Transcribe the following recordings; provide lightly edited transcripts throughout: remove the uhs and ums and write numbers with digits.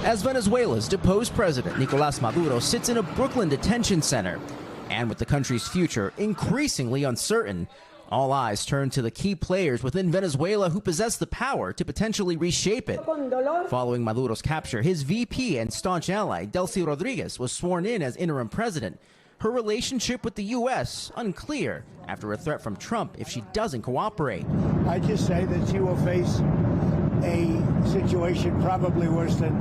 As Venezuela's deposed President Nicolás Maduro sits in a Brooklyn detention center, and with the country's future increasingly uncertain, all eyes turn to the key players within Venezuela who possess the power to potentially reshape it. Following Maduro's capture, his VP and staunch ally, Delcy Rodriguez, was sworn in as interim president. Her relationship with the U.S. unclear after a threat from Trump if she doesn't cooperate. I just say that she will face a situation probably worse than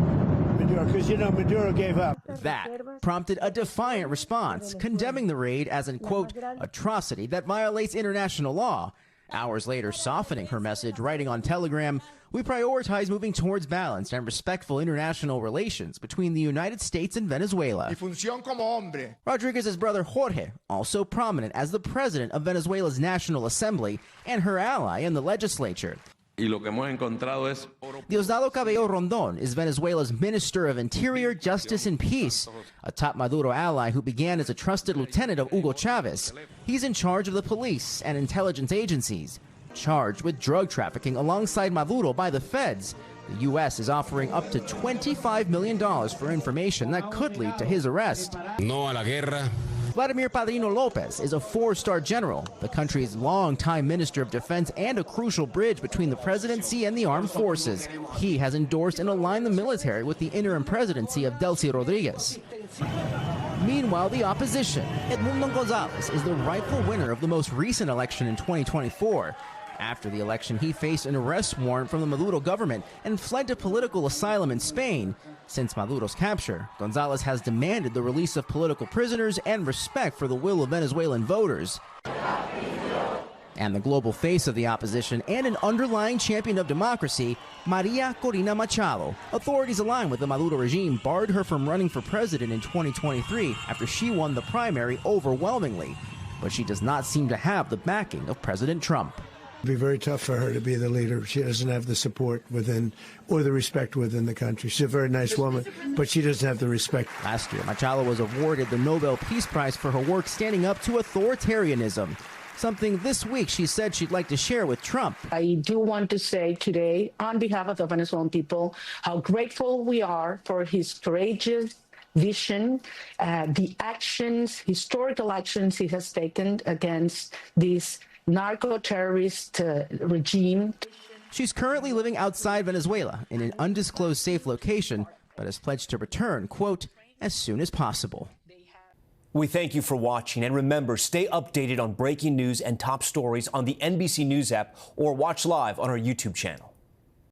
Maduro, because, you know, Maduro gave up. That prompted a defiant response, condemning the raid as an, quote, atrocity that violates international law. Hours later, softening her message, writing on Telegram, "We prioritize moving towards balanced and respectful international relations between the United States and Venezuela." Rodriguez's brother Jorge, also prominent as the president of Venezuela's National Assembly and her ally in the legislature. Diosdado Cabello Rondon is Venezuela's Minister of Interior, Justice, and Peace, a top Maduro ally who began as a trusted lieutenant of Hugo Chavez. He's in charge of the police and intelligence agencies, charged with drug trafficking alongside Maduro by the feds. The U.S. is offering up to $25 million for information that could lead to his arrest. No a la guerra. Vladimir Padrino Lopez is a four-star general, the country's longtime Minister of Defense and a crucial bridge between the presidency and the armed forces. He has endorsed and aligned the military with the interim presidency of Delcy Rodriguez. Meanwhile, the opposition, Edmundo Gonzalez, is the rightful winner of the most recent election in 2024. After the election, he faced an arrest warrant from the Maduro government and fled to political asylum in Spain. Since Maduro's capture, Gonzalez has demanded the release of political prisoners and respect for the will of Venezuelan voters. And the global face of the opposition and an underlying champion of democracy, Maria Corina Machado. Authorities aligned with the Maduro regime barred her from running for president in 2023 after she won the primary overwhelmingly. But she does not seem to have the backing of President Trump. It'd be very tough for her to be the leader. She doesn't have the support within or the respect within the country. She's a very nice woman, but she doesn't have the respect. Last year, Machado was awarded the Nobel Peace Prize for her work standing up to authoritarianism, something this week she said she'd like to share with Trump. I do want to say today, on behalf of the Venezuelan people, how grateful we are for his courageous vision, the actions, historical actions he has taken against this narco-terrorist regime. She's currently living outside Venezuela in an undisclosed safe location, but has pledged to return, quote, as soon as possible. We thank you for watching, and remember, stay updated on breaking news and top stories on the NBC News app or watch live on our YouTube channel.